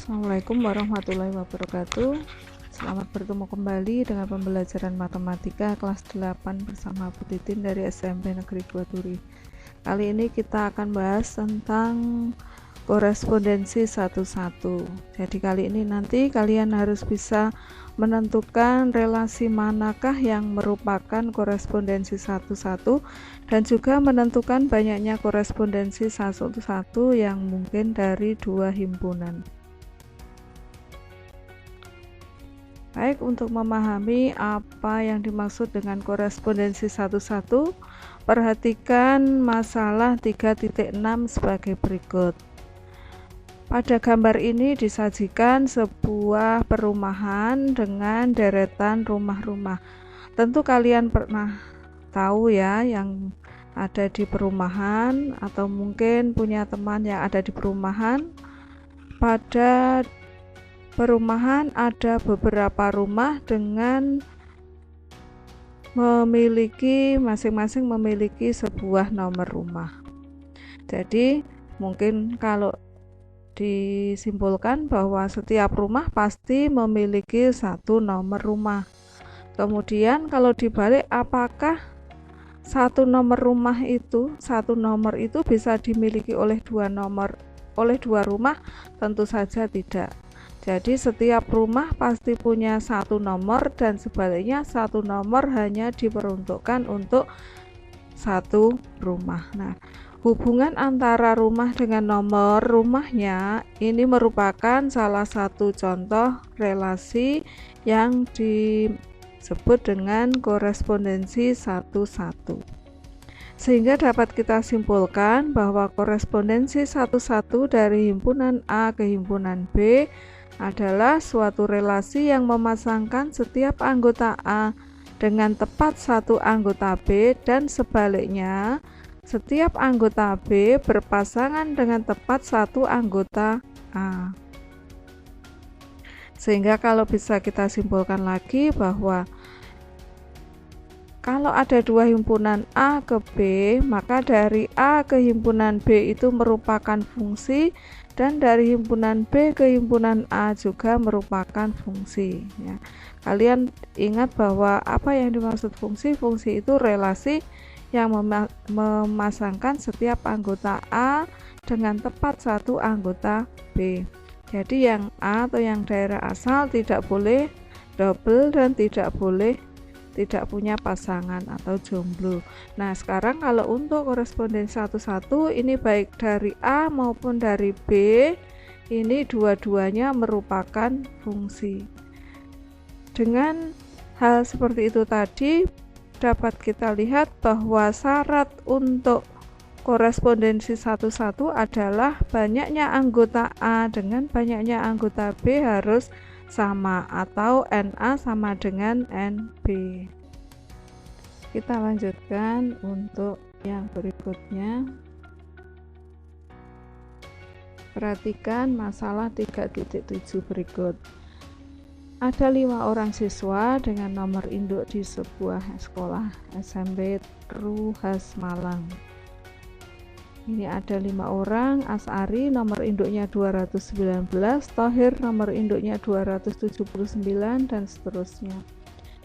Assalamualaikum warahmatullahi wabarakatuh. Selamat bertemu kembali dengan pembelajaran matematika kelas 8 bersama Bu Titin dari SMP Negeri 2 Turi. Kali ini kita akan bahas tentang korespondensi satu-satu. Jadi kali ini nanti kalian harus bisa menentukan relasi manakah yang merupakan korespondensi satu-satu dan juga menentukan banyaknya korespondensi satu-satu yang mungkin dari dua himpunan. Baik, untuk memahami apa yang dimaksud dengan korespondensi satu-satu, perhatikan masalah 3.6 sebagai berikut. Pada gambar ini disajikan sebuah perumahan dengan deretan rumah-rumah. Tentu kalian pernah tahu ya yang ada di perumahan, atau mungkin punya teman yang ada di perumahan. Pada perumahan ada beberapa rumah dengan masing-masing memiliki sebuah nomor rumah. Jadi mungkin kalau disimpulkan bahwa setiap rumah pasti memiliki satu nomor rumah. Kemudian kalau dibalik, apakah satu nomor itu bisa dimiliki oleh dua rumah? Tentu saja tidak. Jadi setiap rumah pasti punya satu nomor dan sebaliknya satu nomor hanya diperuntukkan untuk satu rumah. Nah, hubungan antara rumah dengan nomor rumahnya ini merupakan salah satu contoh relasi yang disebut dengan korespondensi satu-satu. Sehingga dapat kita simpulkan bahwa korespondensi satu-satu dari himpunan A ke himpunan B adalah suatu relasi yang memasangkan setiap anggota A dengan tepat satu anggota B dan sebaliknya, setiap anggota B berpasangan dengan tepat satu anggota A. Sehingga kalau bisa kita simpulkan lagi bahwa kalau ada dua himpunan A ke B, maka dari A ke himpunan B itu merupakan fungsi, dan dari himpunan B ke himpunan A juga merupakan fungsi. Ya. Kalian ingat bahwa apa yang dimaksud fungsi? Fungsi itu relasi yang memasangkan setiap anggota A dengan tepat satu anggota B. Jadi yang A atau yang daerah asal tidak boleh double dan tidak boleh tidak punya pasangan atau jomblo. Nah, sekarang kalau untuk korespondensi satu-satu ini baik dari A maupun dari B, ini dua-duanya merupakan fungsi. Dengan hal seperti itu tadi, dapat kita lihat bahwa syarat untuk korespondensi satu-satu adalah banyaknya anggota A dengan banyaknya anggota B harus sama atau NA sama dengan NB. Kita lanjutkan untuk yang berikutnya. Perhatikan masalah 3.7 berikut. Ada 5 orang siswa dengan nomor induk di sebuah sekolah SMP Ruhas Malang. Ini ada 5 orang, As'ari nomor induknya 219, Thohir nomor induknya 279, dan seterusnya.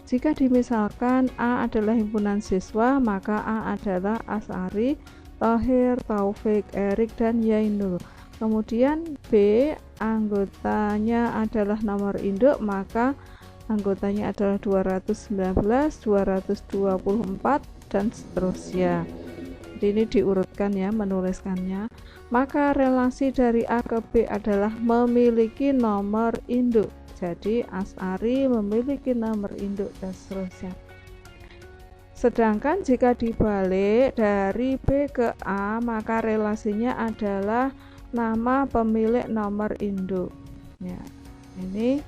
Jika dimisalkan A adalah himpunan siswa, maka A adalah As'ari, Thohir, Taufik, Erik, dan Yainul. Kemudian B anggotanya adalah nomor induk, maka anggotanya adalah 219, 224, dan seterusnya. Ini diurutkan ya, menuliskannya. Maka relasi dari A ke B adalah memiliki nomor induk. Jadi As'ari memiliki nomor induk dan seterusnya. Sedangkan jika dibalik dari B ke A, maka relasinya adalah nama pemilik nomor induk. Ya, ini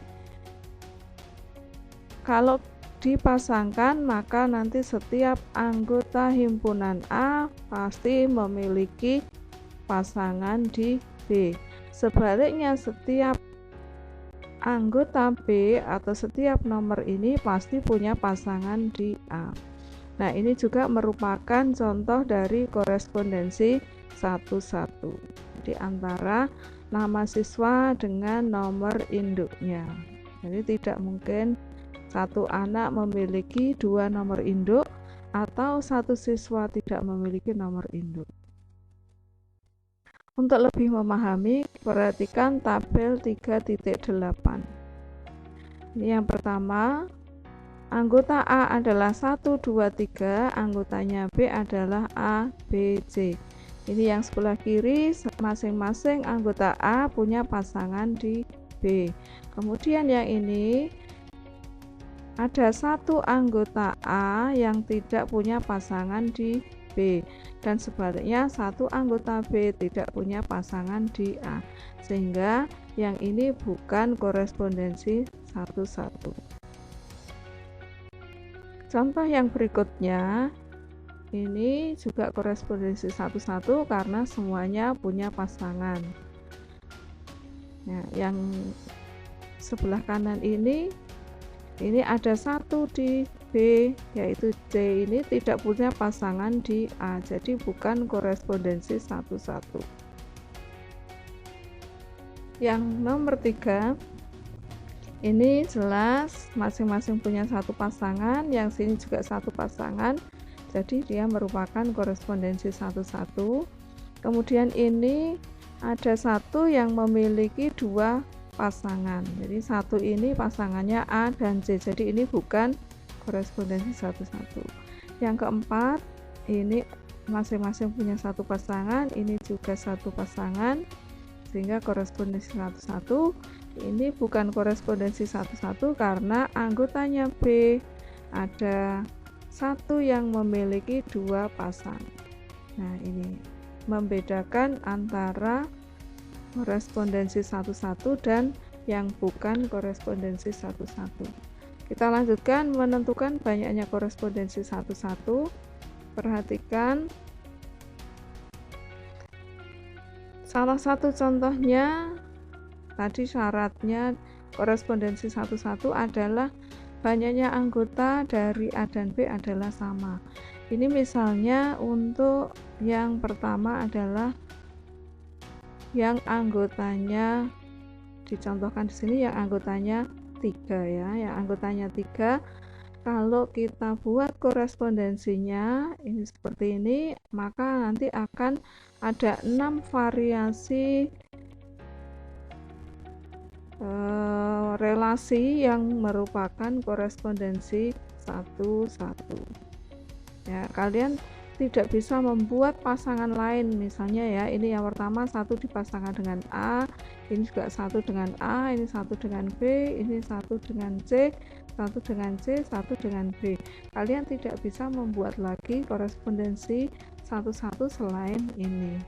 kalau dipasangkan maka nanti setiap anggota himpunan A pasti memiliki pasangan di B. Sebaliknya setiap anggota B atau setiap nomor ini pasti punya pasangan di A. Nah, ini juga merupakan contoh dari korespondensi satu-satu. Di antara nama siswa dengan nomor induknya. Jadi tidak mungkin satu anak memiliki 2 nomor induk atau satu siswa tidak memiliki nomor induk. Untuk lebih memahami, perhatikan tabel 3.8. Ini yang pertama, anggota A adalah 1, 2, 3, anggotanya B adalah A, B, C. Ini yang sebelah kiri, masing-masing anggota A punya pasangan di B. Kemudian yang ini ada satu anggota A yang tidak punya pasangan di B, dan sebaliknya satu anggota B tidak punya pasangan di A, sehingga yang ini bukan korespondensi satu-satu. Contoh yang berikutnya ini juga korespondensi satu-satu karena semuanya punya pasangan. Nah, yang sebelah kanan ini ada satu di B, yaitu C ini tidak punya pasangan di A, jadi bukan korespondensi satu-satu. Yang nomor 3, ini jelas masing-masing punya satu pasangan, yang sini juga satu pasangan, jadi dia merupakan korespondensi satu-satu. Kemudian ini ada satu yang memiliki 2 pasangan, jadi satu ini pasangannya A dan C, jadi ini bukan korespondensi satu-satu. Yang keempat, ini masing-masing punya satu pasangan, ini juga satu pasangan, sehingga korespondensi satu-satu. Ini bukan korespondensi satu-satu karena anggotanya B ada satu yang memiliki 2 pasang. Nah, ini membedakan antara korespondensi satu-satu dan yang bukan korespondensi satu-satu. Kita lanjutkan menentukan banyaknya korespondensi satu-satu. Perhatikan salah satu contohnya, tadi syaratnya korespondensi satu-satu adalah banyaknya anggota dari A dan B adalah sama. Ini misalnya untuk yang pertama adalah yang anggotanya dicontohkan di sini, yang anggotanya 3 ya, yang anggotanya 3. Kalau kita buat korespondensinya ini seperti ini, maka nanti akan ada 6 variasi relasi yang merupakan korespondensi satu-satu. Ya, kalian tidak bisa membuat pasangan lain, misalnya ya, ini yang pertama satu dipasangkan dengan A, ini juga satu dengan A, ini satu dengan B, ini satu dengan C, satu dengan C, satu dengan B. Kalian tidak bisa membuat lagi korespondensi satu-satu selain ini,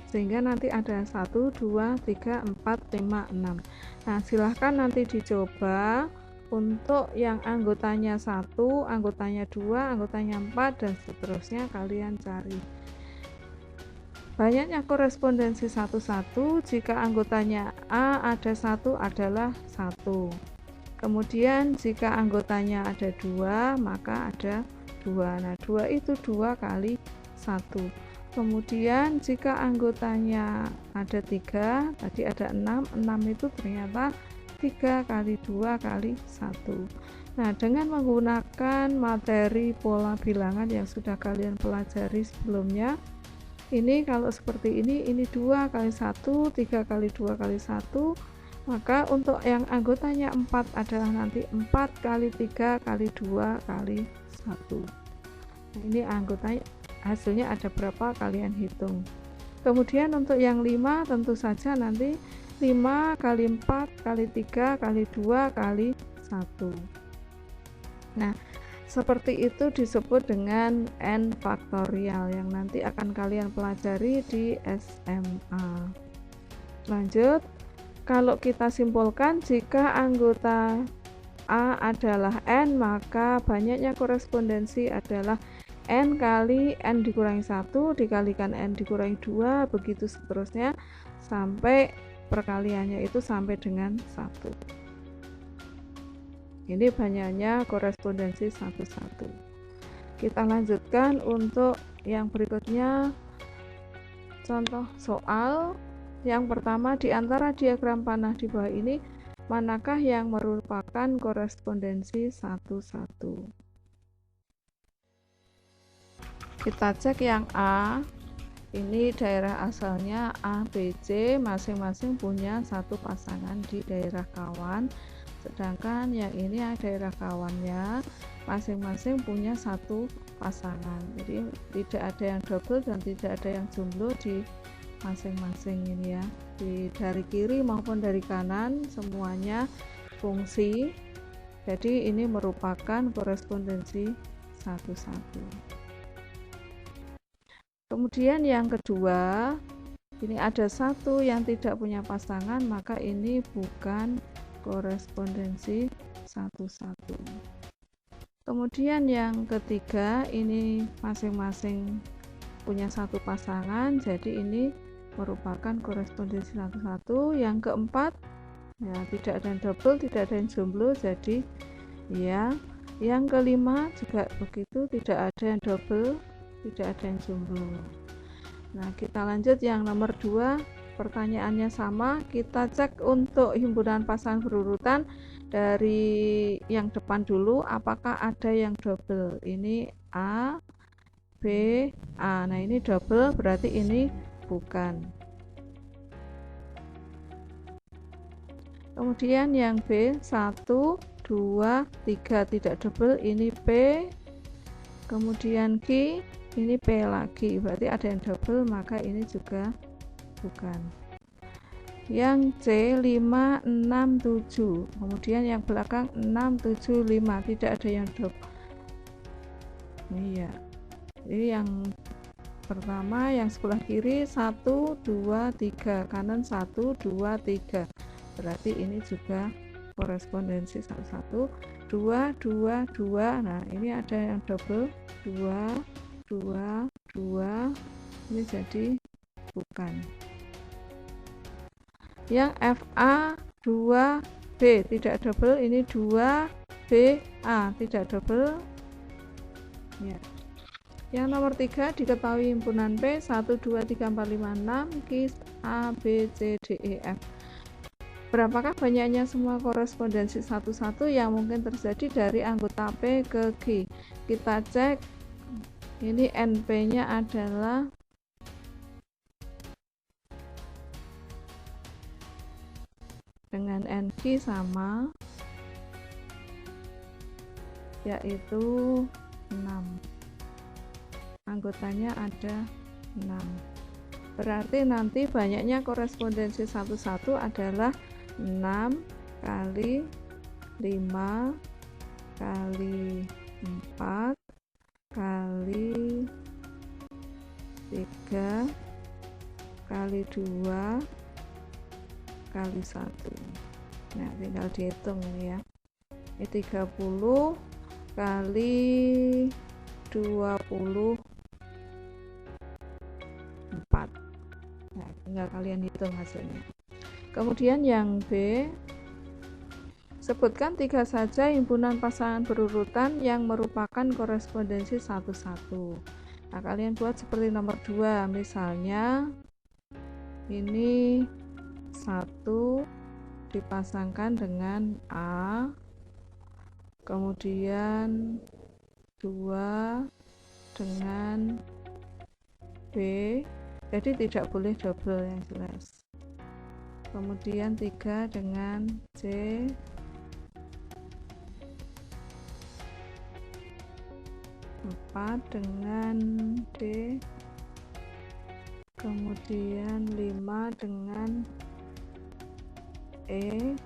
sehingga nanti ada 1, 2, 3, 4, 5, 6. Nah, silahkan nanti dicoba untuk yang anggotanya 1, anggotanya 2, anggotanya 4, dan seterusnya kalian cari. Banyaknya korespondensi satu-satu jika anggotanya A ada 1 adalah 1. Kemudian jika anggotanya ada 2, maka ada 2. Nah, 2 itu 2 kali 1. Kemudian jika anggotanya ada 3, tadi ada 6, 6 itu ternyata 3 kali 2 kali 1. Nah, dengan menggunakan materi pola bilangan yang sudah kalian pelajari sebelumnya, ini kalau seperti ini 2 kali 1, 3 kali 2 kali 1, maka untuk yang anggotanya 4 adalah nanti 4 kali 3 kali 2 kali 1. Nah, ini anggotanya, hasilnya ada berapa kalian hitung. Kemudian untuk yang 5 tentu saja nanti 5 kali 4 kali 3 kali 2 kali 1. Nah, seperti itu disebut dengan n faktorial yang nanti akan kalian pelajari di SMA. Lanjut, kalau kita simpulkan, jika anggota A adalah n, maka banyaknya korespondensi adalah n kali n dikurangi 1 dikalikan n dikurangi 2, begitu seterusnya sampai perkaliannya itu sampai dengan 1. Ini banyaknya korespondensi satu-satu. Kita lanjutkan untuk yang berikutnya, contoh soal Yang pertama, di antara diagram panah di bawah ini, manakah yang merupakan korespondensi 1-1? Kita cek yang A. Ini daerah asalnya A, B, C, masing-masing punya satu pasangan di daerah kawan. Sedangkan yang ini daerah kawannya masing-masing punya satu pasangan. Jadi tidak ada yang double dan tidak ada yang jomblo di masing-masing ini ya. Dari kiri maupun dari kanan semuanya fungsi. Jadi ini merupakan korespondensi 1-1. Kemudian yang kedua, ini ada satu yang tidak punya pasangan, maka ini bukan korespondensi 1-1. Kemudian yang ketiga, ini masing-masing punya satu pasangan, jadi ini merupakan korespondensi 1-1. Yang keempat, ya tidak ada yang double, tidak ada yang jomblo, jadi ya. Yang kelima juga begitu, tidak ada yang double, tidak ada yang jomblo. Nah, kita lanjut yang nomor 2. Pertanyaannya sama, kita cek untuk himpunan pasangan berurutan dari yang depan dulu, apakah ada yang double. Ini A, B, A. Nah, ini double, berarti ini bukan. Kemudian yang B, 1, 2, 3 tidak double, ini P. Kemudian Q, ini P lagi, berarti ada yang double, maka ini juga bukan. Yang C, 5, 6, 7. Kemudian yang belakang 6, 7, 5, tidak ada yang double. Iya. Jadi yang pertama yang sebelah kiri 1, 2, 3, kanan 1, 2, 3. Berarti ini juga korespondensi 1-1. 2, 2, 2. Nah, ini ada yang double, 2, 2, 2. Ini jadi bukan. Yang FA 2B tidak double, ini 2BA tidak double ya. Yang nomor 3, diketahui himpunan P 1, 2, 3, 4, 5, 6 Q, A, B, C, D, E, F. Berapakah banyaknya semua korespondensi 1-1 yang mungkin terjadi dari anggota P ke Q? Kita cek, ini NP nya adalah dengan NQ sama, yaitu 6. Anggotanya ada 6. Berarti nanti banyaknya korespondensi 1-1 adalah 6 kali 5 kali 4 kali 3 kali 2 kali 1. Nah, tinggal dihitung ya. Ini 30 kali 24. Nah, tinggal kalian hitung hasilnya. Kemudian yang B, sebutkan 3 saja himpunan pasangan berurutan yang merupakan korespondensi 1-1. Nah, kalian buat seperti nomor 2. Misalnya ini 1 dipasangkan dengan A, kemudian 2 dengan B, jadi tidak boleh double yang jelas. Kemudian 3 dengan C, 4 dengan D, kemudian 5 dengan E,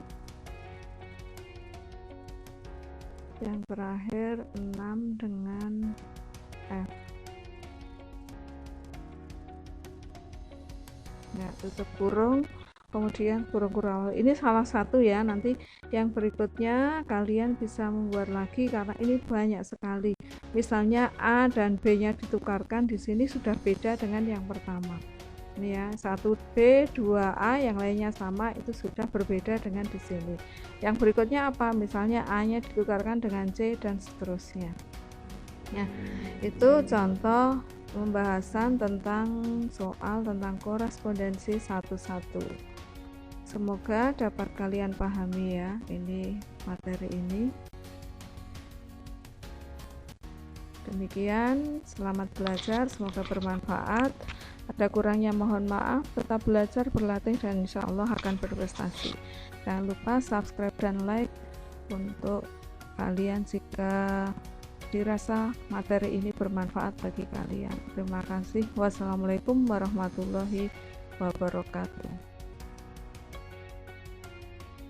yang terakhir 6 dengan F. Nah, tutup kurung, kemudian kurung-kurung. Ini salah satu ya, nanti yang berikutnya kalian bisa membuat lagi karena ini banyak sekali. Misalnya A dan B nya ditukarkan, di sini sudah beda dengan yang pertama. Ini ya, 1B, 2A, yang lainnya sama, itu sudah berbeda dengan di sini. Yang berikutnya apa? Misalnya A nya ditukarkan dengan C dan seterusnya. Nah, itu contoh pembahasan tentang soal tentang korespondensi satu-satu. Semoga dapat kalian pahami ya, ini materi ini. Demikian, selamat belajar, semoga bermanfaat. Ada kurangnya mohon maaf, tetap belajar, berlatih, dan insya Allah akan berprestasi. Jangan lupa subscribe dan like untuk kalian jika dirasa materi ini bermanfaat bagi kalian. Terima kasih. Wassalamualaikum warahmatullahi wabarakatuh.